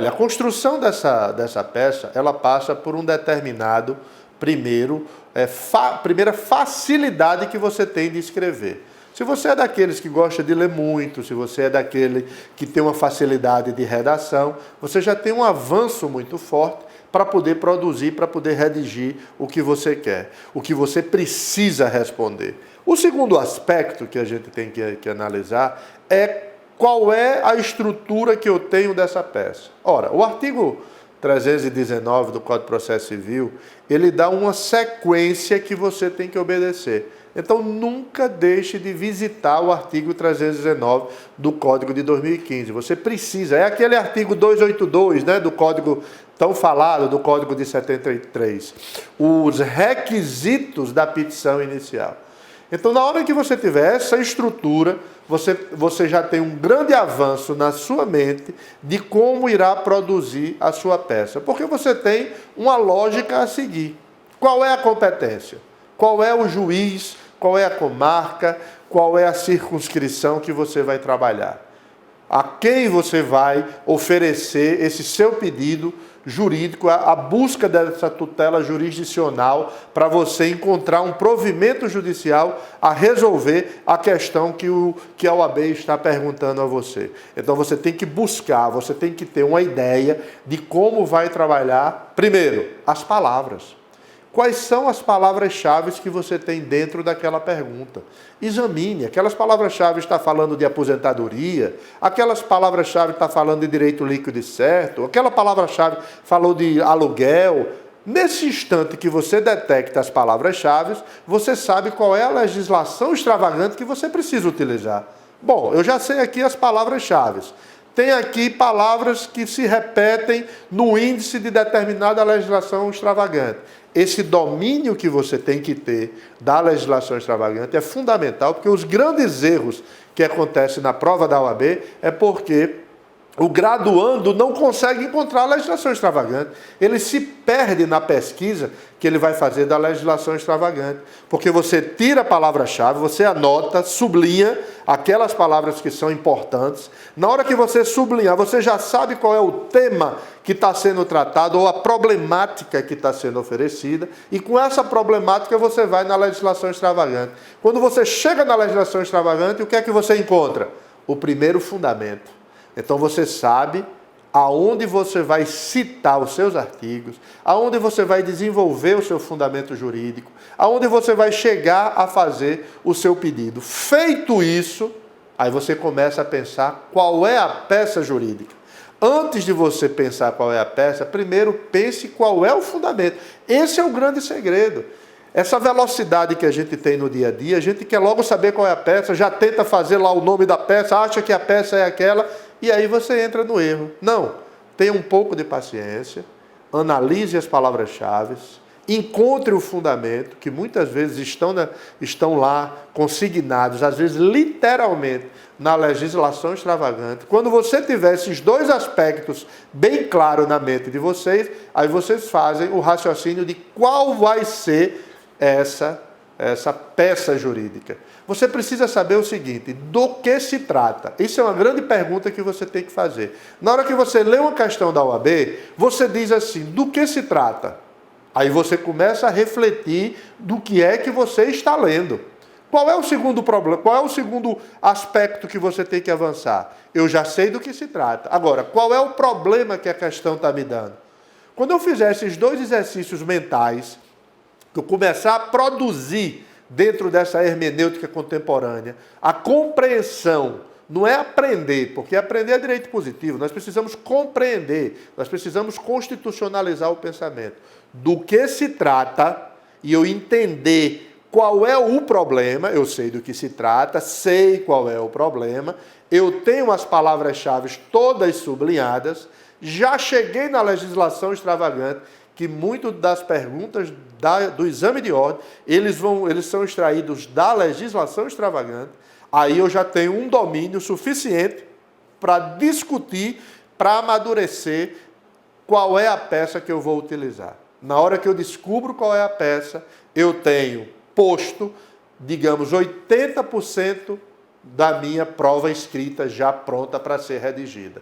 Olha, a construção dessa peça, ela passa por um determinado, primeira facilidade que você tem de escrever. Se você é daqueles que gosta de ler muito, se você é daquele que tem uma facilidade de redação, você já tem um avanço muito forte para poder produzir, para poder redigir o que você quer, o que você precisa responder. O segundo aspecto que a gente tem que analisar é qual é a estrutura que eu tenho dessa peça. Ora, o artigo 319 do Código de Processo Civil, ele dá uma sequência que você tem que obedecer. Então, nunca deixe de visitar o artigo 319 do Código de 2015. Você precisa, é aquele artigo 282, né, do Código tão falado, do Código de 73. Os requisitos da petição inicial. Então, na hora que você tiver essa estrutura, você já tem um grande avanço na sua mente de como irá produzir a sua peça. Porque você tem uma lógica a seguir. Qual é a competência? Qual é o juiz? Qual é a comarca? Qual é a circunscrição que você vai trabalhar? A quem você vai oferecer esse seu pedido jurídico, a busca dessa tutela jurisdicional para você encontrar um provimento judicial a resolver a questão que a OAB está perguntando a você. Então você tem que buscar, você tem que ter uma ideia de como vai trabalhar, primeiro, as palavras. Quais são as palavras-chave que você tem dentro daquela pergunta? Examine. Aquelas palavras-chave estão falando de aposentadoria, aquelas palavras-chave estão falando de direito líquido e certo, aquela palavra-chave falou de aluguel. Nesse instante que você detecta as palavras-chave, você sabe qual é a legislação extravagante que você precisa utilizar. Bom, eu já sei aqui as palavras-chave. Tem aqui palavras que se repetem no índice de determinada legislação extravagante. Esse domínio que você tem que ter da legislação extravagante é fundamental, porque os grandes erros que acontecem na prova da OAB é porque o graduando não consegue encontrar a legislação extravagante. Ele se perde na pesquisa que ele vai fazer da legislação extravagante. Porque você tira a palavra-chave, você anota, sublinha aquelas palavras que são importantes. Na hora que você sublinhar, você já sabe qual é o tema que está sendo tratado ou a problemática que está sendo oferecida. E com essa problemática você vai na legislação extravagante. Quando você chega na legislação extravagante, o que é que você encontra? O primeiro fundamento. Então você sabe aonde você vai citar os seus artigos, aonde você vai desenvolver o seu fundamento jurídico, aonde você vai chegar a fazer o seu pedido. Feito isso, aí você começa a pensar qual é a peça jurídica. Antes de você pensar qual é a peça, primeiro pense qual é o fundamento. Esse é o grande segredo. Essa velocidade que a gente tem no dia a dia, a gente quer logo saber qual é a peça, já tenta fazer lá o nome da peça, acha que a peça é aquela, e aí você entra no erro. Não, tenha um pouco de paciência, analise as palavras-chave, encontre o fundamento, que muitas vezes estão lá consignados, às vezes literalmente, na legislação extravagante. Quando você tiver esses dois aspectos bem claros na mente de vocês, aí vocês fazem o raciocínio de qual vai ser essa peça jurídica. Você precisa saber o seguinte, do que se trata? Isso é uma grande pergunta que você tem que fazer. Na hora que você lê uma questão da OAB, você diz assim, do que se trata? Aí você começa a refletir do que é que você está lendo. Qual é o segundo problema? Qual é o segundo aspecto que você tem que avançar? Eu já sei do que se trata. Agora, qual é o problema que a questão está me dando? Quando eu fizer esses dois exercícios mentais, que eu começar a produzir dentro dessa hermenêutica contemporânea, a compreensão, não é aprender, porque aprender é direito positivo, nós precisamos compreender, nós precisamos constitucionalizar o pensamento. Do que se trata, e eu entender qual é o problema, eu sei do que se trata, sei qual é o problema, eu tenho as palavras-chave todas sublinhadas, já cheguei na legislação extravagante, que muitas das perguntas do exame de ordem, eles são extraídos da legislação extravagante, aí eu já tenho um domínio suficiente para discutir, para amadurecer qual é a peça que eu vou utilizar. Na hora que eu descubro qual é a peça, eu tenho posto, digamos, 80% da minha prova escrita já pronta para ser redigida.